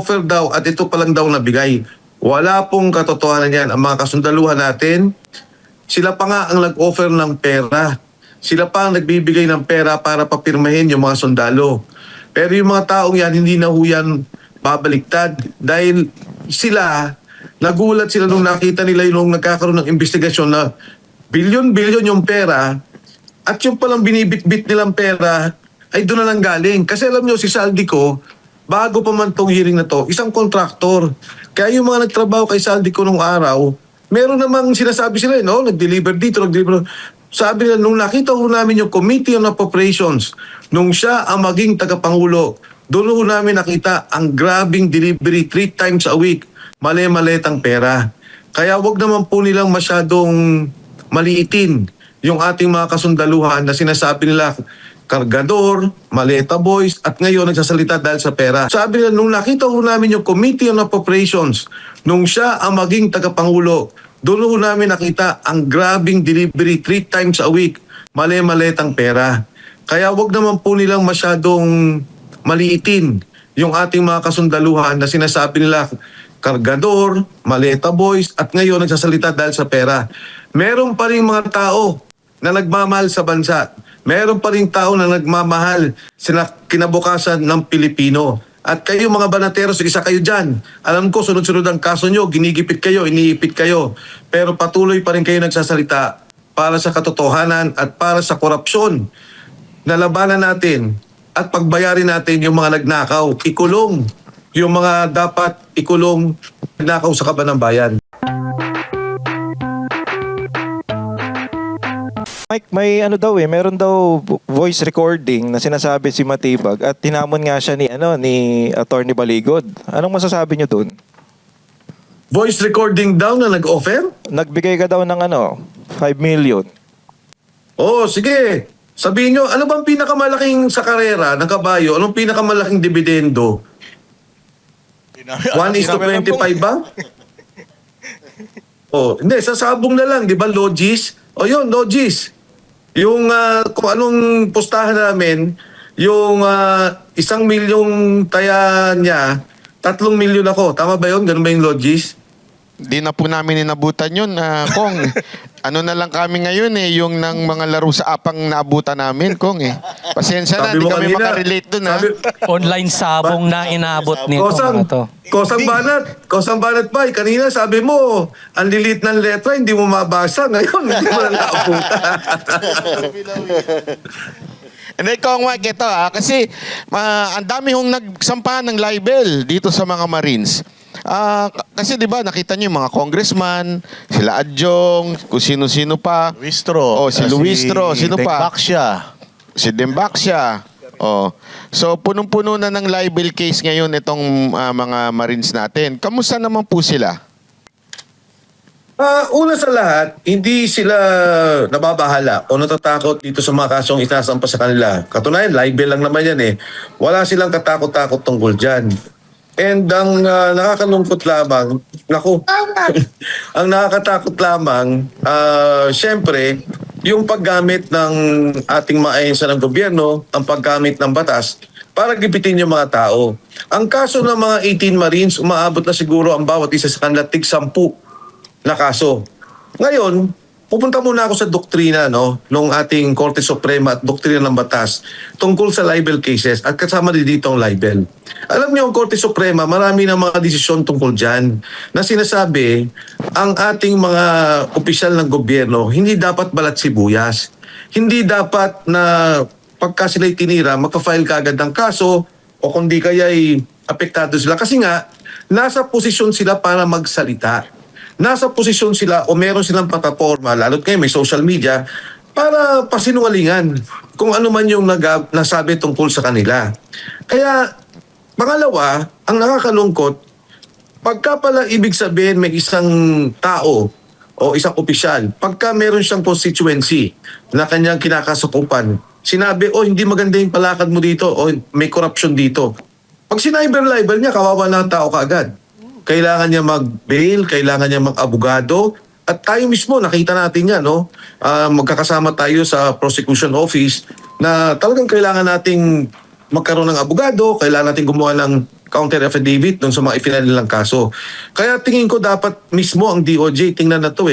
nag-offer daw at ito palang daw nabigay. Wala pong katotohanan yan. Ang mga kasundaluhan natin, sila pa nga ang nag-offer ng pera. Sila pa ang nagbibigay ng pera para papirmahin yung mga sundalo. Pero yung mga taong yan, hindi na ho yan babaliktad. Dahil sila, nagulat sila nung nakita nila yung nagkakaroon ng investigasyon na bilyon-bilyon yung pera at yung palang binibit-bit nilang pera ay doon na lang galing. Kasi alam nyo, si Saldico, bago pa man tong hearing na to, isang kontraktor. Kaya yung mga nagtrabaho kay Saldico nung araw, meron namang sinasabi sila, no? Nag-deliver dito, nag-deliver. Sabi nila, nung nakita ho namin yung Committee on Appropriations, nung siya ang maging tagapangulo, doon ho namin nakita ang grabing delivery 3 times a week. Mali-maletang pera. Kaya wag naman po nilang masyadong maliitin yung ating mga kasundaluhan na sinasabi nila kargador, maleta boys, at ngayon nagsasalita dahil sa pera. Sabi nila, nung nakita ho namin yung Committee on Appropriations, nung siya ang maging tagapangulo, doon ho namin nakita ang grabing delivery 3 times a week. Mali-maletang pera. Kaya wag naman po nilang masyadong maliitin yung ating mga kasundaluhan na sinasabi nila kargador, maleta boys, at ngayon nagsasalita dahil sa pera. Meron pa rin mga tao na nagmamahal sa bansa. Meron pa rin tao na nagmamahal sa kinabukasan ng Pilipino. At kayo mga banateros, isa kayo dyan. Alam ko, sunod-sunod ang kaso nyo, ginigipit kayo, iniipit kayo. Pero patuloy pa rin kayo nagsasalita para sa katotohanan at para sa korupsyon. Nalabanan natin at pagbayarin natin yung mga nagnakaw. Ikulong yung mga dapat ikulong nagnakaw sa kaban ng bayan. Mike, may ano daw meron daw voice recording na sinasabi si Matibag at tinamon nga siya ni Attorney Baligod. Anong masasabi niyo dun? Voice recording daw na nag-offer? Nagbigay ka daw ng 5 million. Oo, sige. Sabihin nyo, ano bang pinakamalaking sa karera ng kabayo? Anong pinakamalaking dividendo? 1:25 ba? Oh, hindi, sasabong na lang, di ba, Logis? O yun, Logis. Yung kung anong postahan namin, yung 1 milyong taya niya, 3 milyon ako. Tama ba yun? Ganun ba yung Logis? Di na po namin inabutan yun, Kong. Ano na lang kami ngayon yung ng mga laro sa apang naabutan namin, Kong Pasensya na, Sabi di mo kami kanina, makarelate dun, ha? Online sabong na inabot nito. Kosang banat pa. Kanina sabi mo, ang lilit ng letra, hindi mo mabasa. Ngayon, hindi mo na naabutan. Hindi, Kong Mike, ito kasi ang dami hong nagsampa ng libel dito sa mga Marines. Kasi di ba nakita niyo yung mga congressman, sila Adjong, kung sino-sino pa. Luistro. Oh, si Luistro, sino pa? Dembaksia. Si Dembaksia. Oh. So punong-puno na ng libel case ngayon itong mga Marines natin. Kamusta naman po sila? Una sa lahat, hindi sila nababahala o natatakot dito sa mga kasong isasampa sa kanila. Katunayan, libel lang naman yan eh. Wala silang katakot-takot tungkol dyan. And ang nakakalungkot lamang, ang nakakatakot lamang, syempre, yung paggamit ng ating mga ahensya ng gobyerno, ang paggamit ng batas, para gipitin yung mga tao. Ang kaso ng mga 18 Marines, umaabot na siguro ang bawat isa sa kanila tig-10 na kaso. Ngayon, pupunta muna ako sa doktrina nung ating Korte Suprema at doktrina ng batas tungkol sa libel cases at kasama din dito ang libel. Alam niyo, ang Korte Suprema, marami na mga desisyon tungkol dyan na sinasabi ang ating mga opisyal ng gobyerno hindi dapat balat sibuyas. Hindi dapat na pagka sila'y tinira, magpa-file ka agad ng kaso o kundi kaya'y apektado sila. Kasi nga, nasa posisyon sila para magsalita. Nasa posisyon sila o meron silang plataforma, lalo't kayo may social media, para pasinungalingan kung ano man yung nasabi tungkol sa kanila. Kaya, pangalawa, ang nakakalungkot, pagka pala ibig sabihin may isang tao o isang opisyal, pagka meron siyang constituency na kanyang kinakasukupan, sinabi, hindi maganda yung palakad mo dito o may corruption dito. Pag siniber-libel niya, kawawa na ang tao kaagad. Kailangan niya mag-bail, kailangan niya mag-abogado. At tayo mismo, nakita natin yan, magkakasama tayo sa prosecution office na talagang kailangan nating magkaroon ng abogado, kailangan nating gumawa ng counter affidavit dun sa mga ifinal nilang kaso. Kaya tingin ko dapat mismo ang DOJ, tingnan na to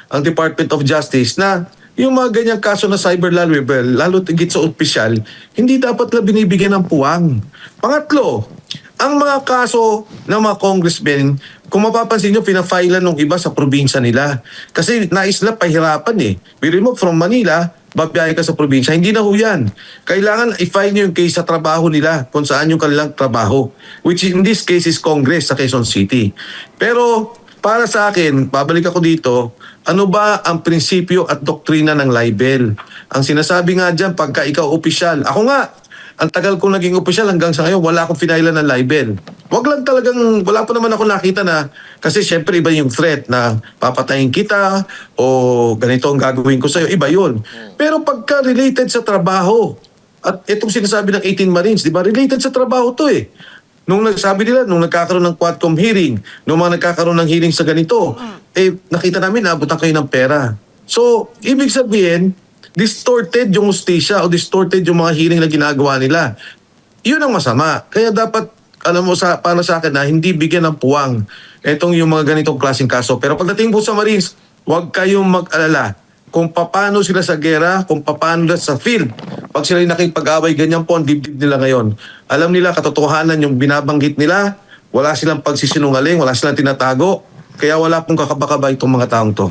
ang Department of Justice, na yung mga ganyang kaso na cyber lalo tigit sa opisyal, hindi dapat na binibigyan ng puwang. Pangatlo, ang mga kaso ng mga congressmen, kung mapapansin nyo, pinafailan ng iba sa probinsya nila. Kasi nais na pahirapan We remove from Manila, babiyahe ka sa probinsya. Hindi na ho yan. Kailangan i-file nyo yung case sa trabaho nila, kung saan yung kanilang trabaho. Which in this case is Congress sa Quezon City. Pero para sa akin, babalik ako dito, ano ba ang prinsipyo at doktrina ng libel? Ang sinasabi nga dyan, pagka ikaw opisyal, ako nga, ang tagal kong naging opisyal hanggang sa ngayon, wala akong finailan ng libel. Wag lang talagang, wala pa naman ako nakita na, kasi syempre iba yung threat na papatayin kita o ganito ang gagawin ko sa'yo, iba yun. Pero pagka related sa trabaho, at itong sinasabi ng 18 Marines, di ba, related sa trabaho to Nung nagsabi nila, nung nagkakaroon ng Quadcom hearing, nung mga nagkakaroon ng hearing sa ganito, nakita namin, naabutan kayo ng pera. So, ibig sabihin, distorted yung hustisya o distorted yung mga hearing na ginagawa nila. Yun ang masama. Kaya dapat, alam mo, para sa akin na hindi bigyan ng puwang itong yung mga ganitong klaseng kaso. Pero pagdating po sa Marines, huwag kayong mag-alala kung paano sila sa gera, kung paano sila sa field. Pag sila nakipag-away, ganyan po ang dibdib nila ngayon. Alam nila, katotohanan yung binabanggit nila, wala silang pagsisinungaling, wala silang tinatago, kaya wala pong kakabakaba itong mga taong to.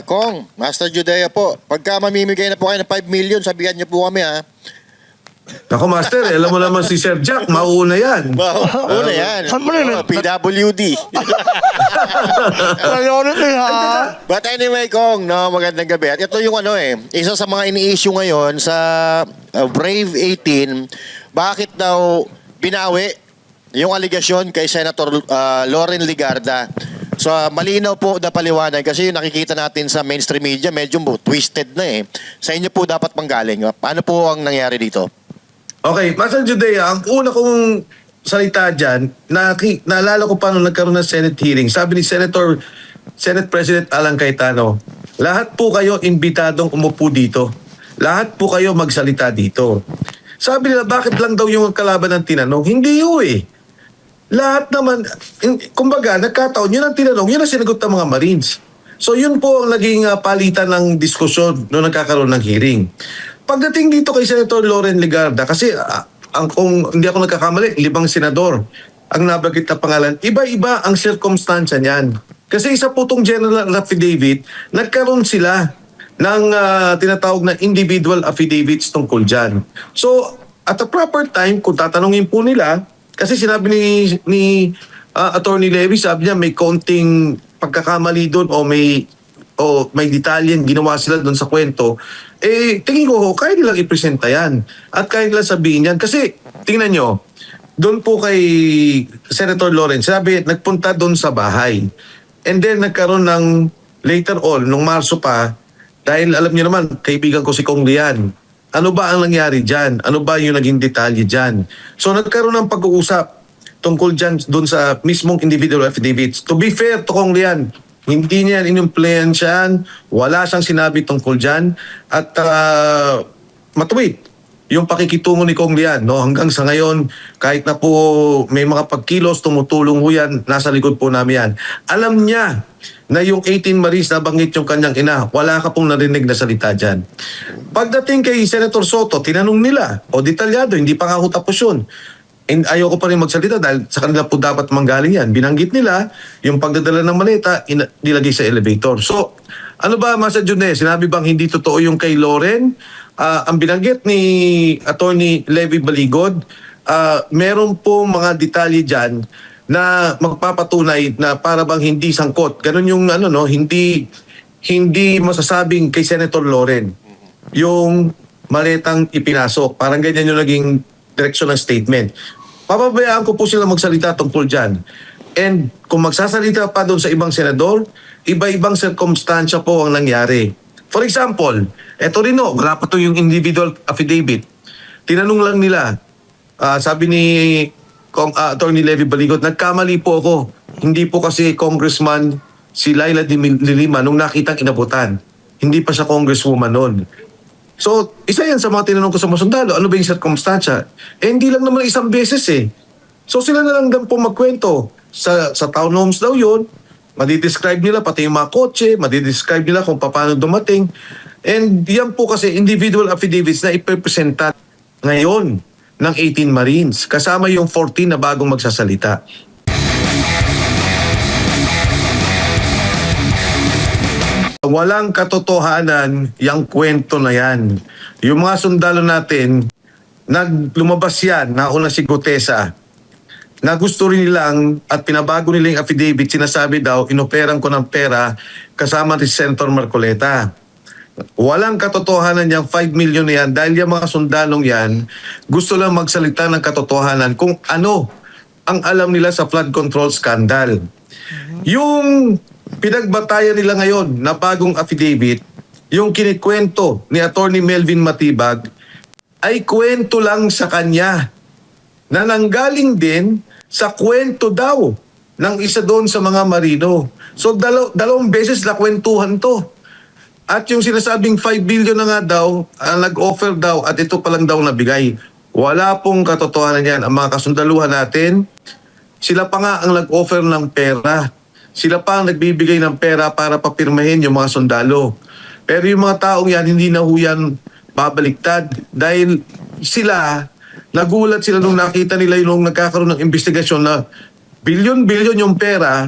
Kong, Master Judea po, pagka mamimigay na po kayo ng 5 million, sabihan niyo po kami Ako, Master, alam mo naman si Sir Jack, mauuna yan. Una yan. PWD. But anyway, Kong, no, magandang gabi. At ito yung isa sa mga ini-issue ngayon sa Brave 18, bakit daw binawi yung aligasyon kay Senator Loren Legarda. So malinaw po na paliwanag kasi yung nakikita natin sa mainstream media medyo twisted na Sa inyo po dapat manggaling. Paano po ang nangyari dito? Okay, Master Judea, ang una kong salita dyan, naalala ko paano nagkaroon ng Senate hearing. Sabi ni Senate President Alan Cayetano, lahat po kayo imbitadong umupo dito. Lahat po kayo magsalita dito. Sabi nila, bakit lang daw yung kalaban ng tinanong? Hindi yun Lahat naman, kumbaga, nagkataon, yun ang tinanong, yun ang sinagot ng mga Marines. So yun po ang naging palitan ng diskusyon noong nagkakaroon ng hearing. Pagdating dito kay Senator Loren Legarda, kasi kung hindi ako nagkakamali, 5 senador ang nabanggit na pangalan, iba-iba ang circumstansya niyan. Kasi isa po itong general affidavit, nagkaroon sila ng tinatawag na individual affidavits tungkol dyan. So, at the proper time, kung tatanungin po nila, kasi sinabi ni Attorney Levy, sabi niya may konting pagkakamali doon o may detalyen ginawa sila doon sa kwento. Tingin ko, kaya nilang ipresenta yan. At kaya nilang sabihin yan. Kasi, tingnan nyo, doon po kay Senator Lawrence, sabi, nagpunta doon sa bahay. And then, nagkaroon ng later on, nung Marso pa, dahil alam niyo naman, kaibigan ko si Kong Lian, ano ba ang nangyari dyan? Ano ba yung naging detalye dyan? So nagkaroon ng pag-uusap tungkol dyan doon sa mismong individual affidavits. To be fair to Kong Lian, hindi niya inimpluwensyahan, wala siyang sinabi tungkol dyan. At matuwid, yung pakikitungo ni Kong Lian, hanggang sa ngayon, kahit na po may mga pagkilos, tumutulong ho yan, nasa likod po namin yan. Alam niya na yung 18 Marines na banggit yung kanyang ina, wala ka pong narinig na salita dyan. Pagdating kay Senator Soto, tinanong nila, detalyado, hindi pa nga ho tapos yun. And ayoko pa rin magsalita dahil sa kanila po dapat manggaling yan. Binanggit nila yung pagdadala ng maleta, nilagay sa elevator. So, ano ba, Master Junne, sinabi bang hindi totoo yung kay Loren? Ang binanggit ni Attorney Levy Baligod, meron po mga detalye dyan na magpapatunay na para bang hindi sangkot. Ganun yung hindi masasabing kay Senator Loren yung maletang ipinasok. Parang ganyan yung naging direksyon ng statement. Papabayaan ko po sila magsalita tungkol dyan. And kung magsasalita pa doon sa ibang senador, iba-ibang circumstansya po ang nangyari. For example, eto rin wala pa to yung individual affidavit. Tinanong lang nila, sabi ni Attorney Levy Baligod, nagkamali po ako. Hindi po kasi congressman si Laila de Lima nung nakitang inabutan. Hindi pa siya congresswoman noon. So, isa yan sa mga tinanong ko sa mga sundalo, ano ba yung circumstansya? Hindi lang naman isang beses So sila na lang po magkwento. Sa townhomes daw yun, madidescribe nila pati yung mga kotse, madidescribe nila kung paano dumating. And yan po kasi individual affidavits na ipepresenta ngayon ng 18 Marines, kasama yung 14 na bagong magsasalita. Walang katotohanan yung kwento na yan. Yung mga sundalo natin, lumabas yan, nauna si Gutesa, na gusto rin nilang at pinabago nila yung affidavit, sinasabi daw, inoperan ko ng pera kasama ni Senator Marcoleta. Walang katotohanan yung 5 million na yan dahil yung mga sundalong yan gusto lang magsalita ng katotohanan kung ano ang alam nila sa flood control scandal. Yung pinagbatayan nila ngayon na bagong affidavit, yung kinikwento ni Attorney Melvin Matibag, ay kwento lang sa kanya na nanggaling din sa kwento daw ng isa doon sa mga marino. So dalawang beses na kwentuhan to. At yung sinasabing 5 billion na nga daw, nag-offer daw at ito pa lang daw nabigay. Wala pong katotohanan yan. Ang mga kasundaluhan natin, sila pa nga ang nag-offer ng pera. Sila pa ang nagbibigay ng pera para papirmahin yung mga sundalo. Pero yung mga taong yan, hindi na ho yan babaliktad. Dahil sila, nagulat sila nung nakita nila yung nagkakaroon ng investigasyon na bilyon-bilyon yung pera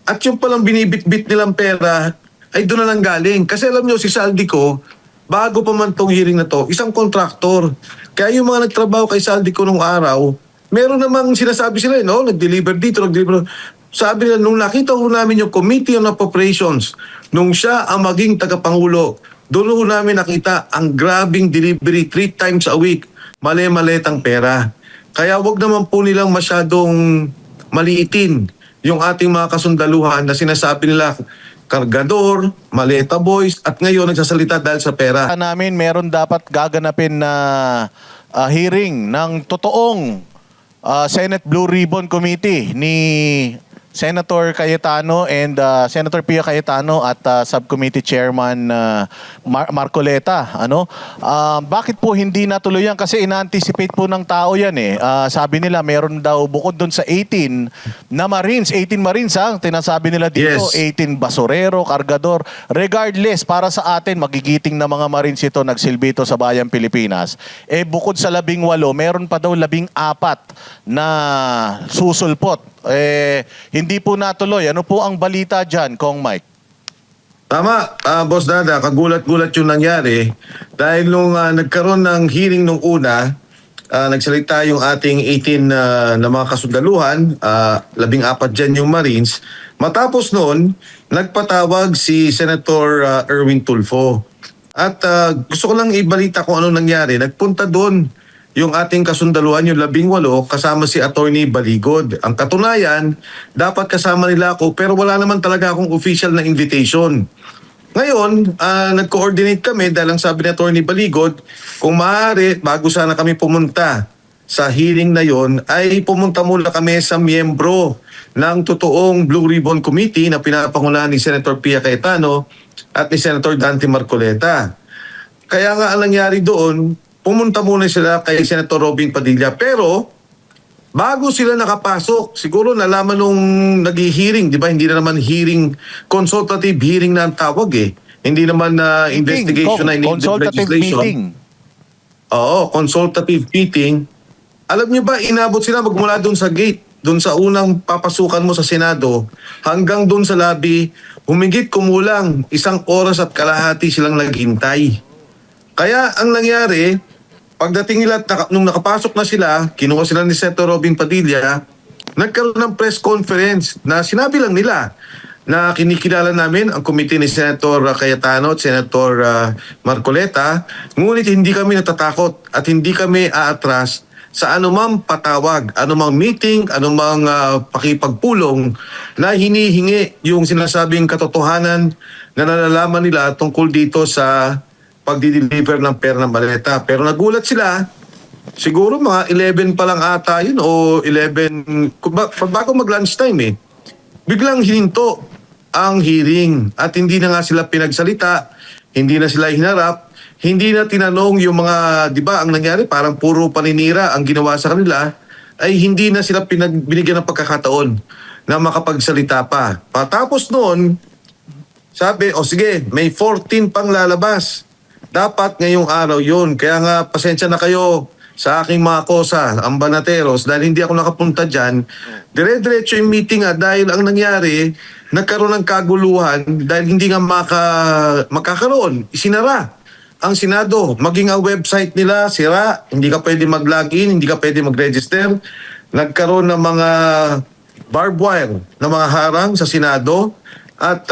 at yung palang binibit-bit nilang pera ay doon na lang galing. Kasi alam nyo, si Saldico, bago pa man tong hearing na to, isang kontraktor. Kaya yung mga nagtrabaho kay Saldico nung araw, meron namang sinasabi sila, no? Nag-deliver dito, nag-deliver. Sabi nila, nung nakita ho namin yung Committee on Appropriations, nung siya ang maging tagapangulo, doon ho namin nakita ang grabing delivery 3 times a week. Mali-maletang pera. Kaya wag naman po nilang masyadong maliitin yung ating mga kasundaluhan na sinasabi nila, kargador, maleta boys, at ngayon nagsasalita dahil sa pera. Namin meron dapat gaganapin na hearing ng totoong Senate Blue Ribbon Committee ni Senator Cayetano and Senator Pia Cayetano at Subcommittee Chairman Marcoleta. Bakit po hindi natuloy yan? Kasi ina-anticipate po ng tao yan eh. Sabi nila meron daw bukod doon sa 18 na Marines, 18 Marines ha, tinasabi nila dito, Yes. 18 basurero, kargador. Regardless, para sa atin, magigiting na mga Marines ito, nagsilbi ito sa bayang Pilipinas. Eh bukod sa 18, meron pa daw 14 na susulpot. Hindi po natuloy. Ano po ang balita dyan, Kong Mike? Tama, Boss Dada, kagulat-gulat yung nangyari. Dahil nung nagkaroon ng hearing nung una, nagsalita yung ating 18 na mga kasundaluhan, 14 dyan yung Marines. Matapos noon, nagpatawag si Senator Erwin Tulfo. At gusto ko lang ibalita kung ano nangyari. Nagpunta doon yung ating kasundaluhan, yung 18, kasama si Attorney Baligod. Ang katunayan, dapat kasama nila ako, pero wala naman talaga akong official na invitation. Ngayon, nag-coordinate kami dahil ang sabi ni Attorney Baligod, kung maaari, bago sana kami pumunta sa hearing na yon, ay pumunta muna kami sa miyembro ng totoong Blue Ribbon Committee na pinapangunahan ni Senator Pia Cayetano at ni Senator Dante Marcoleta. Kaya nga ang nangyari doon, pumunta muna sila kay Senator Robin Padilla. Pero, bago sila nakapasok, siguro nalaman nung nag-hearing, di ba? Hindi na naman hearing, consultative hearing na ang tawag eh. Hindi naman na investigation na Consultative legislation. meeting. Oo, consultative meeting. Alam niyo ba, inabot sila magmula doon sa gate, doon sa unang papasukan mo sa Senado, hanggang doon sa lobby, humigit kumulang 1 oras at kalahati silang naghintay. Kaya ang nangyari, pagdating nila, nung nakapasok na sila, kinuha sila ni Senator Robin Padilla, nagkaroon ng press conference na sinabi lang nila na kinikilala namin ang komite ni Senator Cayetano at Senator Marcoleta, ngunit hindi kami natatakot at hindi kami aatras sa anumang patawag, anumang meeting, anumang pakipagpulong na hinihingi yung sinasabing katotohanan na nalalaman nila tungkol dito sa pagdi-deliver ng pera ng maleta. Pero nagulat sila, siguro mga 11 pa lang ata yun o 11, bago mag-lunchtime eh. Biglang hininto ang hearing at hindi na nga sila pinagsalita, hindi na sila hinarap, hindi na tinanong yung mga, di ba, ang nangyari parang puro paninira ang ginawa sa kanila ay hindi na sila binigyan ng pagkakataon na makapagsalita pa. Patapos noon, sabi, o sige, may 14 pang lalabas. Dapat ngayong araw yun. Kaya nga, pasensya na kayo sa aking mga kosa, ang Banateros, dahil hindi ako nakapunta dyan. Dire-diretso yung meeting dahil ang nangyari, nagkaroon ng kaguluhan dahil hindi nga makakaroon. Isinara ang Senado. Maging ang website nila, sira. Hindi ka pwede mag-login, hindi ka pwede mag-register. Nagkaroon ng mga barbed wire na mga harang sa Senado at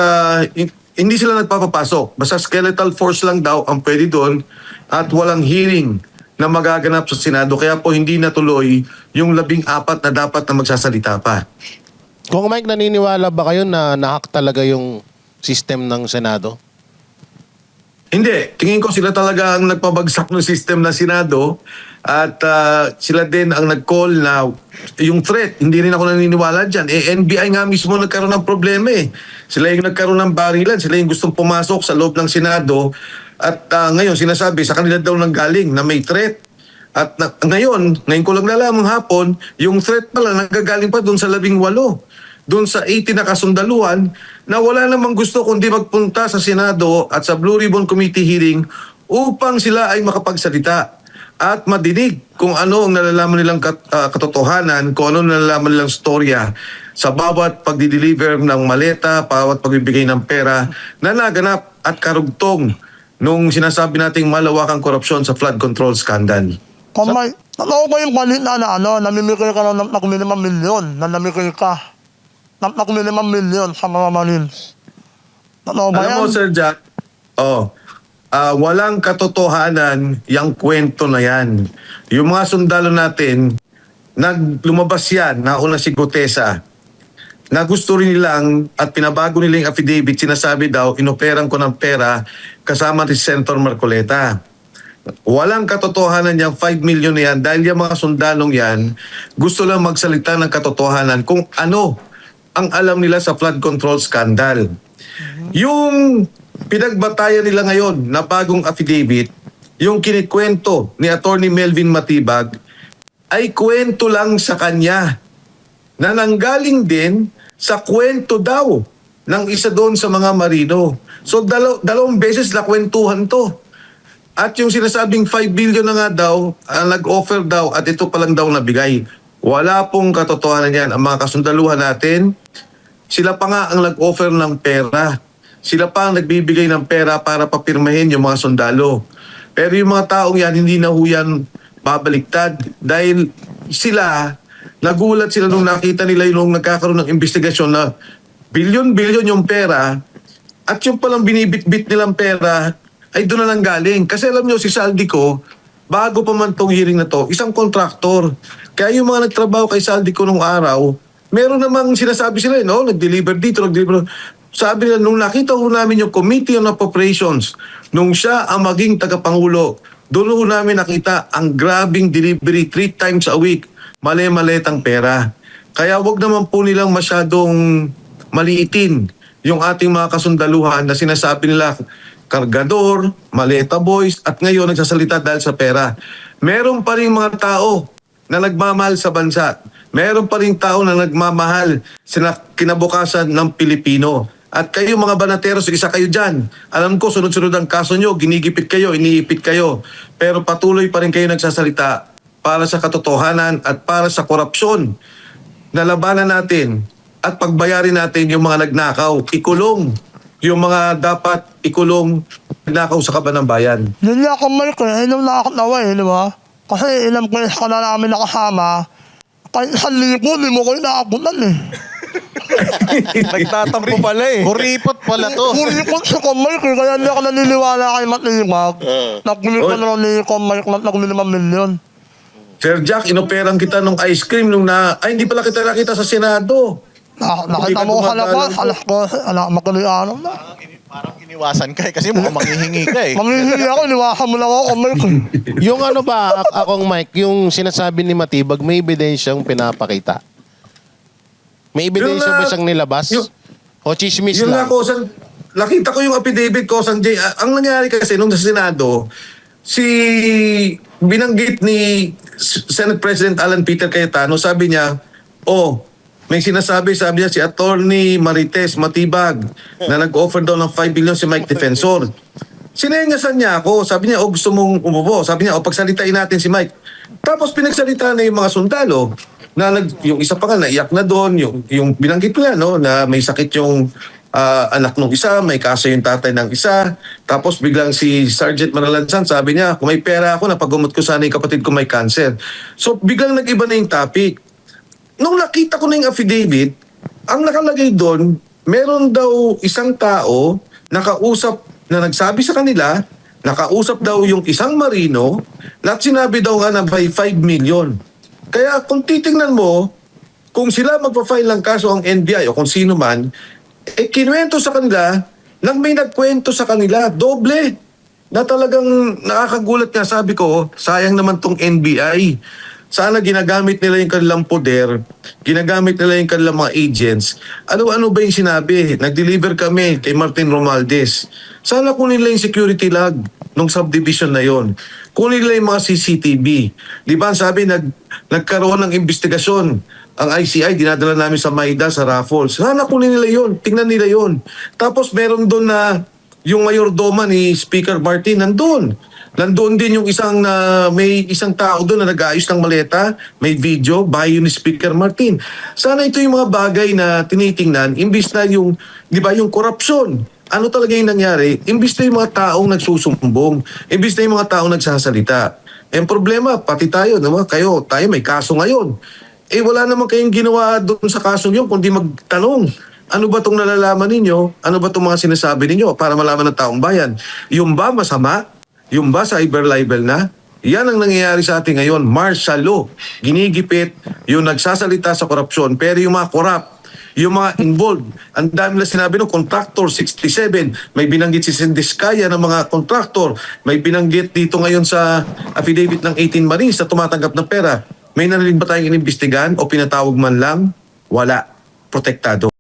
hindi sila nagpapapasok. Basta skeletal force lang daw ang pwede doon at walang hearing na magaganap sa Senado. Kaya po hindi natuloy yung 14 na dapat na magsasalita pa. Kung Mike, naniniwala ba kayo na nahack talaga yung system ng Senado? Hindi. Tingin ko sila talaga ang nagpabagsak ng system ng Senado at sila din ang nag-call na yung threat. Hindi rin ako naniniwala dyan. NBI nga mismo nagkaroon ng problema eh. Sila yung nagkaroon ng barilan. Sila yung gustong pumasok sa loob ng Senado. At ngayon sinasabi sa kanila daw nanggaling na may threat. At ngayon ko lang nalaman hapon, yung threat pala nanggagaling pa doon sa 18. Doon sa 18 na kasundaluhan na wala namang gusto kundi magpunta sa Senado at sa Blue Ribbon Committee hearing upang sila ay makapagsalita at madinig kung ano ang nalalaman nilang katotohanan, kung ano ang nalalaman nilang storya sa bawat pagdi-deliver ng maleta, bawat pagbibigay ng pera na naganap at karugtong nung sinasabi nating malawakang korupsyon sa flood control scandal. Kung may, totoo ko yung palit na namimigay ka ng 5 milyon, na namigay ka ng 5 milyon sa mga Marines. Totoo ba Alam mo, yan? Sir Jack, walang katotohanan yung kwento na yan. Yung mga sundalo natin, lumabas yan, nauna si Gutesa, na gusto rin nilang at pinabago nila yung affidavit, sinasabi daw, inoperang ko ng pera kasama si Senator Marcoleta. Walang katotohanan yung 5 million na yan dahil yung mga sundalong yan gusto lang magsalita ng katotohanan kung ano ang alam nila sa flood control scandal. Yung pinagbatayan nila ngayon na bagong affidavit, yung kinikwento ni Attorney Melvin Matibag, ay kwento lang sa kanya na nanggaling din sa kwento daw ng isa doon sa mga marino. So dalawang beses na kwentuhan to. At yung sinasabing 5 billion na nga daw, nag-offer daw at ito palang daw nabigay. Wala pong katotohanan yan. Ang mga kasundaluhan natin, sila pa nga ang nag-offer ng pera. Sila pa ang nagbibigay ng pera para papirmahin yung mga sundalo. Pero yung mga taong yan, hindi na huyan babaliktad dahil sila, nagulat sila nung nakita nila yung nagkakaroon ng investigasyon na bilyon-bilyon yung pera at yung palang binibit-bit nilang pera ay doon na lang galing. Kasi alam nyo, si Saldico, bago pa man tong hearing na to, isang kontraktor. Kaya yung mga nagtrabaho kay Saldico nung araw, meron namang sinasabi sila, no? Nag-deliver dito, nag-deliver. Sabi nila, nung nakita ho namin yung Committee on Appropriations, nung siya ang maging tagapangulo, doon ho namin nakita ang grabing delivery 3 times a week. Mali-maletang pera. Kaya wag naman po nilang masyadong maliitin yung ating mga kasundaluhan na sinasabi nila kargador, maleta boys, at ngayon nagsasalita dahil sa pera. Meron pa rin mga tao na nagmamahal sa bansa. Meron pa rin tao na nagmamahal sa kinabukasan ng Pilipino. At kayo mga Banateros, isa kayo dyan. Alam ko, sunod-sunod ang kaso nyo, ginigipit kayo, iniipit kayo. Pero patuloy pa rin kayo nagsasalita para sa katotohanan at para sa korupsyon na labanan natin at pagbayarin natin yung mga nagnakaw, ikulong yung mga dapat ikulong nagnakaw sa kaban ng bayan. Hindi ako Mike, inom na ako nawa di ba? Kasi ilang place ka na namin nakasama, kahit 1,000, di mo kayo nakabutan Nagtatampo pala eh. Kuripot pala to. Kuripot si Mike, kaya hindi ako naniniwala kay Matibag. Nagkulit ko na ni Mike na 5 milyon. Sir Jack, inoperang kita nung ice cream nung hindi pala kita nakita sa Senado. Nakita mo ko halabas, makalianom na. Parang iniwasan ka kasi mukhang manghihingi ka eh. Manghihingi ako, iniwasan mo lang ako, Mike. Yung ano ba, akong Mike, yung sinasabi ni Matibag, may ebidensyang pinapakita? May ebidensya ba siyang nilabas? O chismis Yun lang? nga, nakita ko yung affidavit ko, Sanjay. Ang nangyari kasi nung sa Senado, binanggit ni Senate President Alan Peter Cayetano, sabi niya, may sinasabi, sabi niya, si Attorney Marites Matibag na nag-offer daw ng 5 billion si Mike Defensor. Sinenyasan niya ako. Sabi niya, gusto mong umupo. Sabi niya, pagsalitain natin si Mike. Tapos pinagsalita na yung mga sundalo na yung isa pa nga naiyak na doon, yung binanggit niya, no, na may sakit yung anak ng isa, may kaso yung tatay ng isa. Tapos biglang si Sergeant Manalansan, sabi niya, kung may pera ako, napagumot ko sana yung kapatid ko may cancer. So biglang nag-iba na yung topic. Nung nakita ko na yung affidavit, ang nakalagay doon, meron daw isang tao nakausap na nagsabi sa kanila, nakausap daw yung isang marino, at sinabi daw nga na by 5 million. Kaya kung titingnan mo, kung sila magpa-file ng kaso ang NBI o kung sino man, kinuwento sa kanila nang may nagkwento sa kanila, doble. Na talagang nakakagulat nga, sabi ko, sayang naman tong NBI. Sana ginagamit nila yung kanilang poder, ginagamit nila yung kanilang mga agents. Ano-ano ba yung sinabi? Nag-deliver kami kay Martin Romualdez. Sana kunin nila yung security log nung subdivision na yon. Kunin nila yung mga CCTV. Di ba sabi, nagkaroon ng investigasyon. Ang ICI, dinadala namin sa Maida, sa Raffles. Sana kunin nila yon, tingnan nila yon. Tapos meron doon na yung mayordoma ni Speaker Martin, Nandoon din yung may isang tao doon na nag-aayos ng maleta, may video, bio ni Speaker Martin. Sana ito yung mga bagay na tinitingnan, imbis na yung, di ba, yung korupsyon. Ano talaga yung nangyari? Imbis na yung mga taong nagsusumbong, imbis na yung mga taong nagsasalita. Ang problema, pati tayo, tayo may kaso ngayon. Wala naman kayong ginawa doon sa kaso yun, kundi magtanong. Ano ba itong nalalaman ninyo? Ano ba itong mga sinasabi ninyo para malaman ng taong bayan? Yung ba masama? Yung ba cyber libel na? Yan ang nangyayari sa atin ngayon. Martial law. Ginigipit yung nagsasalita sa korupsyon. Pero yung mga corrupt, yung mga involved, ang dami na sinabi no, contractor 67, may binanggit si Sendiskaya ng mga contractor, may binanggit dito ngayon sa affidavit ng 18 Marines na tumatanggap ng pera. May narinig ba tayong inimbestigahan o pinatawag man lang? Wala. Protektado.